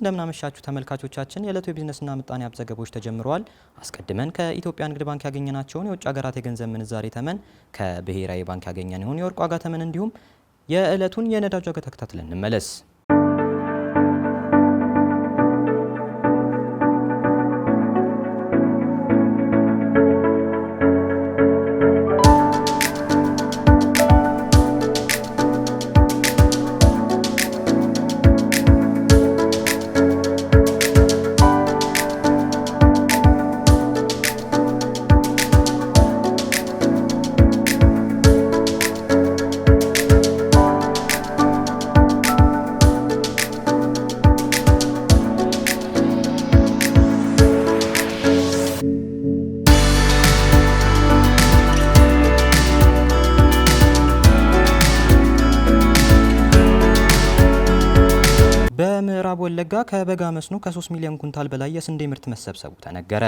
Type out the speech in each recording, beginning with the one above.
እንደምናመሻችሁ ተመልካቾቻችን የዕለቱ የቢዝነስና ምጣኔ ሀብት ዘገባዎች ተጀምረዋል። አስቀድመን ከኢትዮጵያ ንግድ ባንክ ያገኘናቸውን የውጭ ሀገራት የገንዘብ ምንዛሬ ተመን፣ ከብሔራዊ ባንክ ያገኘነውን የወርቅ ዋጋ ተመን እንዲሁም የዕለቱን የነዳጅ ዋጋ ተከታትለን እንመለስ። በምዕራብ ወለጋ ከበጋ መስኖ ከ3 ሚሊዮን ኩንታል በላይ የስንዴ ምርት መሰብሰቡ ተነገረ።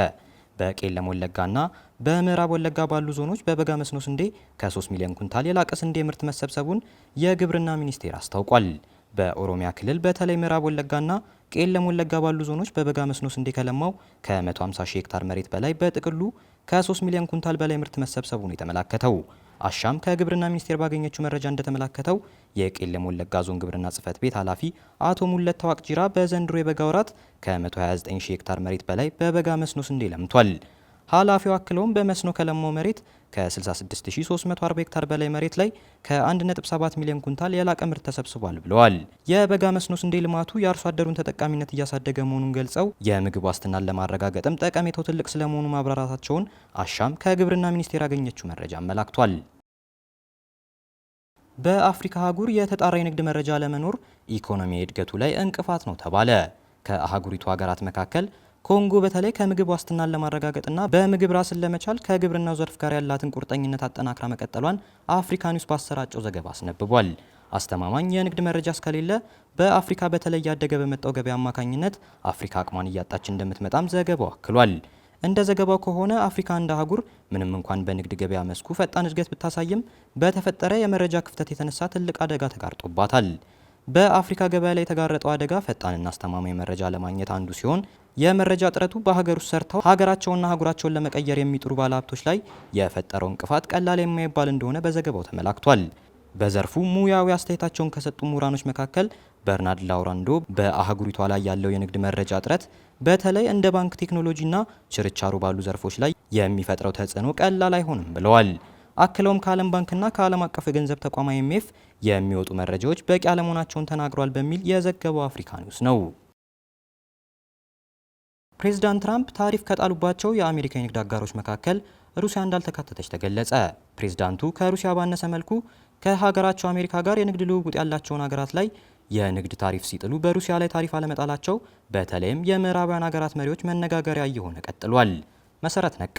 በቄለም ወለጋና በምዕራብ ወለጋ ባሉ ዞኖች በበጋ መስኖ ስንዴ ከ3 ሚሊዮን ኩንታል የላቀ ስንዴ ምርት መሰብሰቡን የግብርና ሚኒስቴር አስታውቋል። በኦሮሚያ ክልል በተለይ ምዕራብ ወለጋና ቄለም ወለጋ ባሉ ዞኖች በበጋ መስኖ ስንዴ ከለማው ከ150 ሺህ ሄክታር መሬት በላይ በጥቅሉ ከ3 ሚሊዮን ኩንታል በላይ ምርት መሰብሰቡ ነው የተመላከተው። አሻም ከግብርና ሚኒስቴር ባገኘችው መረጃ እንደተመላከተው የቄለም ወለጋ ዞን ግብርና ጽሕፈት ቤት ኃላፊ አቶ ሙለት ታዋቅጂራ በዘንድሮ የበጋ ወራት ከ129 ሺህ ሄክታር መሬት በላይ በበጋ መስኖ ስንዴ ለምቷል። ኃላፊው አክለውም በመስኖ ከለማው መሬት ከ66340 ሄክታር በላይ መሬት ላይ ከ1.7 ሚሊዮን ኩንታል የላቀ ምርት ተሰብስቧል ብለዋል። የበጋ መስኖ ስንዴ ልማቱ የአርሶ አደሩን ተጠቃሚነት እያሳደገ መሆኑን ገልጸው የምግብ ዋስትናን ለማረጋገጥም ጠቀሜታው ትልቅ ስለመሆኑ ማብራራታቸውን አሻም ከግብርና ሚኒስቴር ያገኘችው መረጃ አመላክቷል። በአፍሪካ አህጉር የተጣራ የንግድ መረጃ ለመኖር ኢኮኖሚ እድገቱ ላይ እንቅፋት ነው ተባለ። ከአህጉሪቱ ሀገራት መካከል ኮንጎ በተለይ ከምግብ ዋስትናን ለማረጋገጥና በምግብ ራስን ለመቻል ከግብርናው ዘርፍ ጋር ያላትን ቁርጠኝነት አጠናክራ መቀጠሏን አፍሪካ ኒውስ ባሰራጨው ዘገባ አስነብቧል። አስተማማኝ የንግድ መረጃ እስከሌለ በአፍሪካ በተለይ ያደገ በመጣው ገበያ አማካኝነት አፍሪካ አቅሟን እያጣች እንደምትመጣም ዘገባው አክሏል። እንደ ዘገባው ከሆነ አፍሪካ እንደ አህጉር ምንም እንኳን በንግድ ገበያ መስኩ ፈጣን እድገት ብታሳይም በተፈጠረ የመረጃ ክፍተት የተነሳ ትልቅ አደጋ ተጋርጦባታል። በአፍሪካ ገበያ ላይ የተጋረጠው አደጋ ፈጣንና አስተማማኝ መረጃ ለማግኘት አንዱ ሲሆን የመረጃ እጥረቱ በሀገር ውስጥ ሰርተው ሀገራቸውና አህጉራቸውን ለመቀየር የሚጥሩ ባለሀብቶች ላይ የፈጠረው እንቅፋት ቀላል የማይባል እንደሆነ በዘገባው ተመላክቷል። በዘርፉ ሙያዊ አስተያየታቸውን ከሰጡ ምሁራኖች መካከል በርናርድ ላውራንዶ በአህጉሪቷ ላይ ያለው የንግድ መረጃ እጥረት በተለይ እንደ ባንክ ቴክኖሎጂና ችርቻሮ ባሉ ዘርፎች ላይ የሚፈጥረው ተጽዕኖ ቀላል አይሆንም ብለዋል። አክለውም ከዓለም ባንክና ከዓለም አቀፍ የገንዘብ ተቋም IMF የሚወጡ መረጃዎች በቂ አለመሆናቸውን ተናግሯል በሚል የዘገበው አፍሪካ ኒውስ ነው። ፕሬዚዳንት ትራምፕ ታሪፍ ከጣሉባቸው የአሜሪካ የንግድ አጋሮች መካከል ሩሲያ እንዳልተካተተች ተገለጸ። ፕሬዚዳንቱ ከሩሲያ ባነሰ መልኩ ከሀገራቸው አሜሪካ ጋር የንግድ ልውውጥ ያላቸውን ሀገራት ላይ የንግድ ታሪፍ ሲጥሉ በሩሲያ ላይ ታሪፍ አለመጣላቸው በተለይም የምዕራባውያን ሀገራት መሪዎች መነጋገሪያ እየሆነ ቀጥሏል። መሰረት ነቃ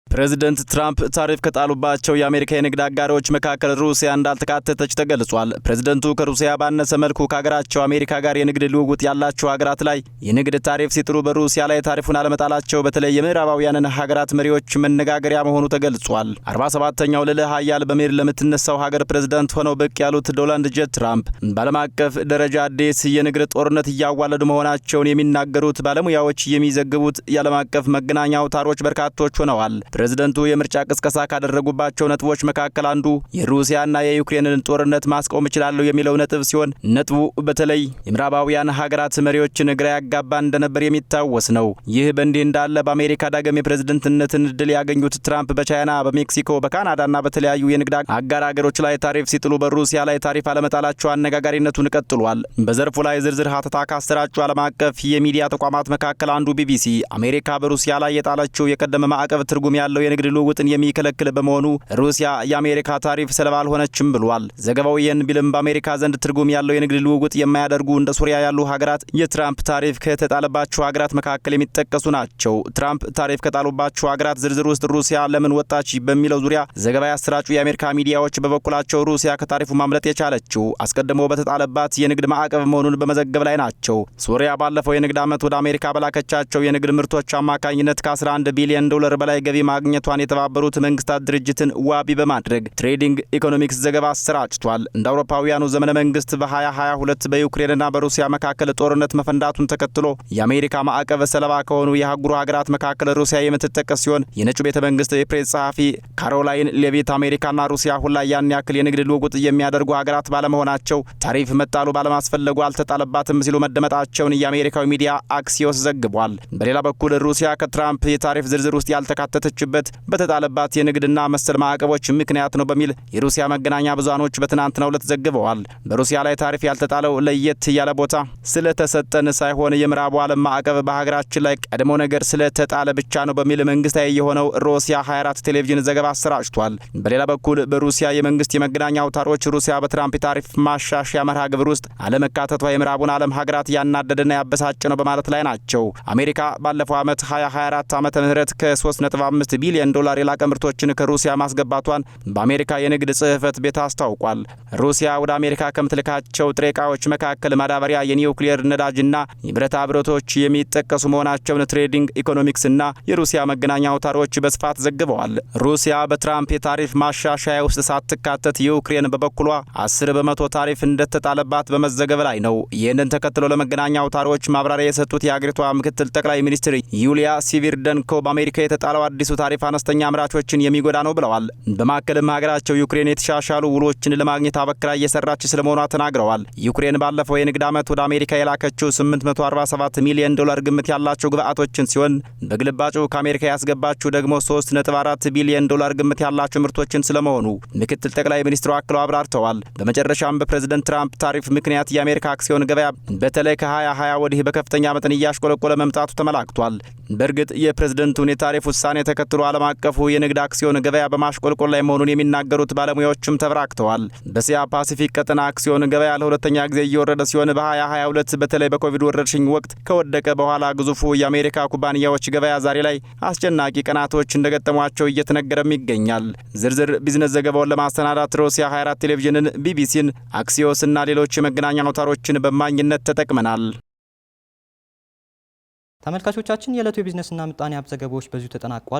ፕሬዚደንት ትራምፕ ታሪፍ ከጣሉባቸው የአሜሪካ የንግድ አጋሮች መካከል ሩሲያ እንዳልተካተተች ተገልጿል። ፕሬዚደንቱ ከሩሲያ ባነሰ መልኩ ከሀገራቸው አሜሪካ ጋር የንግድ ልውውጥ ያላቸው ሀገራት ላይ የንግድ ታሪፍ ሲጥሉ በሩሲያ ላይ ታሪፉን አለመጣላቸው በተለይ የምዕራባውያንን ሀገራት መሪዎች መነጋገሪያ መሆኑ ተገልጿል። 47ኛው ልዕለ ኃያል በመሄድ ለምትነሳው ሀገር ፕሬዚደንት ሆነው ብቅ ያሉት ዶናልድ ጄ ትራምፕ በዓለም አቀፍ ደረጃ አዲስ የንግድ ጦርነት እያዋለዱ መሆናቸውን የሚናገሩት ባለሙያዎች የሚዘግቡት የዓለም አቀፍ መገናኛ አውታሮች በርካቶች ሆነዋል። ፕሬዝደንቱ የምርጫ ቅስቀሳ ካደረጉባቸው ነጥቦች መካከል አንዱ የሩሲያና የዩክሬንን ጦርነት ማስቆም እችላለሁ የሚለው ነጥብ ሲሆን ነጥቡ በተለይ የምዕራባውያን ሀገራት መሪዎችን ግራ ያጋባ እንደነበር የሚታወስ ነው። ይህ በእንዲህ እንዳለ በአሜሪካ ዳግም የፕሬዝደንትነትን እድል ያገኙት ትራምፕ በቻይና፣ በሜክሲኮ፣ በካናዳና በተለያዩ የንግድ አጋር ሀገሮች ላይ ታሪፍ ሲጥሉ በሩሲያ ላይ ታሪፍ አለመጣላቸው አነጋጋሪነቱን ቀጥሏል። በዘርፉ ላይ ዝርዝር ሀተታ ካሰራጩ ዓለም አቀፍ የሚዲያ ተቋማት መካከል አንዱ ቢቢሲ አሜሪካ በሩሲያ ላይ የጣለችው የቀደመ ማዕቀብ ትርጉም ያለው የንግድ ልውውጥን የሚከለክል በመሆኑ ሩሲያ የአሜሪካ ታሪፍ ሰለባ አልሆነችም ብሏል። ዘገባው ይህን ቢልም በአሜሪካ ዘንድ ትርጉም ያለው የንግድ ልውውጥ የማያደርጉ እንደ ሶሪያ ያሉ ሀገራት የትራምፕ ታሪፍ ከተጣለባቸው ሀገራት መካከል የሚጠቀሱ ናቸው። ትራምፕ ታሪፍ ከጣሉባቸው ሀገራት ዝርዝር ውስጥ ሩሲያ ለምን ወጣች በሚለው ዙሪያ ዘገባ ያሰራጩ የአሜሪካ ሚዲያዎች በበኩላቸው ሩሲያ ከታሪፉ ማምለጥ የቻለችው አስቀድሞ በተጣለባት የንግድ ማዕቀብ መሆኑን በመዘገብ ላይ ናቸው። ሶሪያ ባለፈው የንግድ ዓመት ወደ አሜሪካ በላከቻቸው የንግድ ምርቶች አማካኝነት ከ11 ቢሊዮን ዶላር በላይ ገቢ ማግኘቷን የተባበሩት መንግስታት ድርጅትን ዋቢ በማድረግ ትሬዲንግ ኢኮኖሚክስ ዘገባ አሰራጭቷል። እንደ አውሮፓውያኑ ዘመነ መንግስት በ2022 በዩክሬንና በሩሲያ መካከል ጦርነት መፈንዳቱን ተከትሎ የአሜሪካ ማዕቀብ ሰለባ ከሆኑ የአህጉሩ ሀገራት መካከል ሩሲያ የምትጠቀስ ሲሆን የነጩ ቤተ መንግስት የፕሬስ ጸሐፊ ካሮላይን ሌቪት አሜሪካና ሩሲያ አሁን ላይ ያን ያክል የንግድ ልውውጥ የሚያደርጉ ሀገራት ባለመሆናቸው ታሪፍ መጣሉ ባለማስፈለጉ አልተጣለባትም ሲሉ መደመጣቸውን የአሜሪካዊ ሚዲያ አክሲዮስ ዘግቧል። በሌላ በኩል ሩሲያ ከትራምፕ የታሪፍ ዝርዝር ውስጥ ያልተካተተችበት በተጣለባት የንግድና መሰል ማዕቀቦች ምክንያት ነው በሚል የሩሲያ መገናኛ ብዙሃኖች በትናንትናው ዕለት ዘግበዋል። በሩሲያ ላይ ታሪፍ ያልተጣለው ለየት ያለ ቦታ ስለተሰጠን ሳይሆን የምዕራቡ ዓለም ማዕቀብ በሀገራችን ላይ ቀድሞ ነገር ስለተጣለ ብቻ ነው በሚል መንግስታዊ የሆነው ሩሲያ 24 ቴሌቪዥን ዘገባ አሰራጭቷል። በሌላ በኩል በሩሲያ የመንግስት የመገናኛ አውታሮች ሩሲያ በትራምፕ የታሪፍ ማሻሻያ መርሃ ግብር ውስጥ አለመካተቷ የምዕራቡን ዓለም ሀገራት ያናደደና ያበሳጨ ነው በማለት ላይ ናቸው። አሜሪካ ባለፈው ዓመት 2024 ዓመተ ምህረት ከ3.5 ቢሊዮን ዶላር የላቀ ምርቶችን ከሩሲያ ማስገባቷን በአሜሪካ የንግድ ጽሕፈት ቤት አስታውቋል። ሩሲያ ወደ አሜሪካ ከምትልካቸው ጥሬ ዕቃዎች መካከል ማዳበሪያ፣ የኒውክሌር ነዳጅና የብረታ ብረቶች የሚጠቀሱ መሆናቸውን ትሬዲንግ ኢኮኖሚክስና የሩሲያ መገናኛ አውታሮች በስፋት ዘግበዋል። ሩሲያ በትራምፕ የታሪፍ ማሻሻያ ውስጥ ሳትካተት ዩክሬን በበኩሏ 10 በመቶ ታሪፍ እንደተጣለባት በመዘገብ ላይ ነው። ይህንን ተከትሎ ለመገናኛ አውታሮች ማብራሪያ የሰጡት የአገሪቷ ምክትል ጠቅላይ ሚኒስትር ዩሊያ ሲቪርደንኮ በአሜሪካ የተጣለው አዲሱ ታሪፍ አነስተኛ አምራቾችን የሚጎዳ ነው ብለዋል። በማከልም ሀገራቸው ዩክሬን የተሻሻሉ ውሎችን ለማግኘት አበክራ እየሰራች ስለመሆኗ ተናግረዋል። ዩክሬን ባለፈው የንግድ ዓመት ወደ አሜሪካ የላከችው 847 ሚሊዮን ዶላር ግምት ያላቸው ግብአቶችን ሲሆን በግልባጩ ከአሜሪካ ያስገባችው ደግሞ 3.4 ቢሊዮን ዶላር ግምት ያላቸው ምርቶችን ስለመሆኑ ምክትል ጠቅላይ ሚኒስትሩ አክለው አብራርተዋል። በመጨረሻም በፕሬዝደንት ትራምፕ ታሪፍ ምክንያት የአሜሪካ አክሲዮን ገበያ በተለይ ከ2020 ወዲህ በከፍተኛ መጠን እያሽቆለቆለ መምጣቱ ተመላክቷል። በእርግጥ የፕሬዝደንቱን የታሪፍ ውሳኔ ተከትሎ ዓለም አቀፉ የንግድ አክሲዮን ገበያ በማሽቆልቆል ላይ መሆኑን የሚናገሩት ባለሙያዎችም ተበራክተዋል። በእስያ ፓሲፊክ ቀጠና አክሲዮን ገበያ ለሁለተኛ ጊዜ እየወረደ ሲሆን በ2022 በተለይ በኮቪድ ወረርሽኝ ወቅት ከወደቀ በኋላ ግዙፉ የአሜሪካ ኩባንያዎች ገበያ ዛሬ ላይ አስጨናቂ ቀናቶች እንደገጠሟቸው እየተነገረም ይገኛል። ዝርዝር ቢዝነስ ዘገባውን ለማሰናዳት ሩሲያ 24 ቴሌቪዥንን፣ ቢቢሲን፣ አክሲዮስ እና ሌሎች የመገናኛ አውታሮችን በማግኘት ተጠቅመናል። ተመልካቾቻችን የዕለቱ የቢዝነስና ምጣኔ ሀብት ዘገባዎች በዚሁ ተጠናቋል።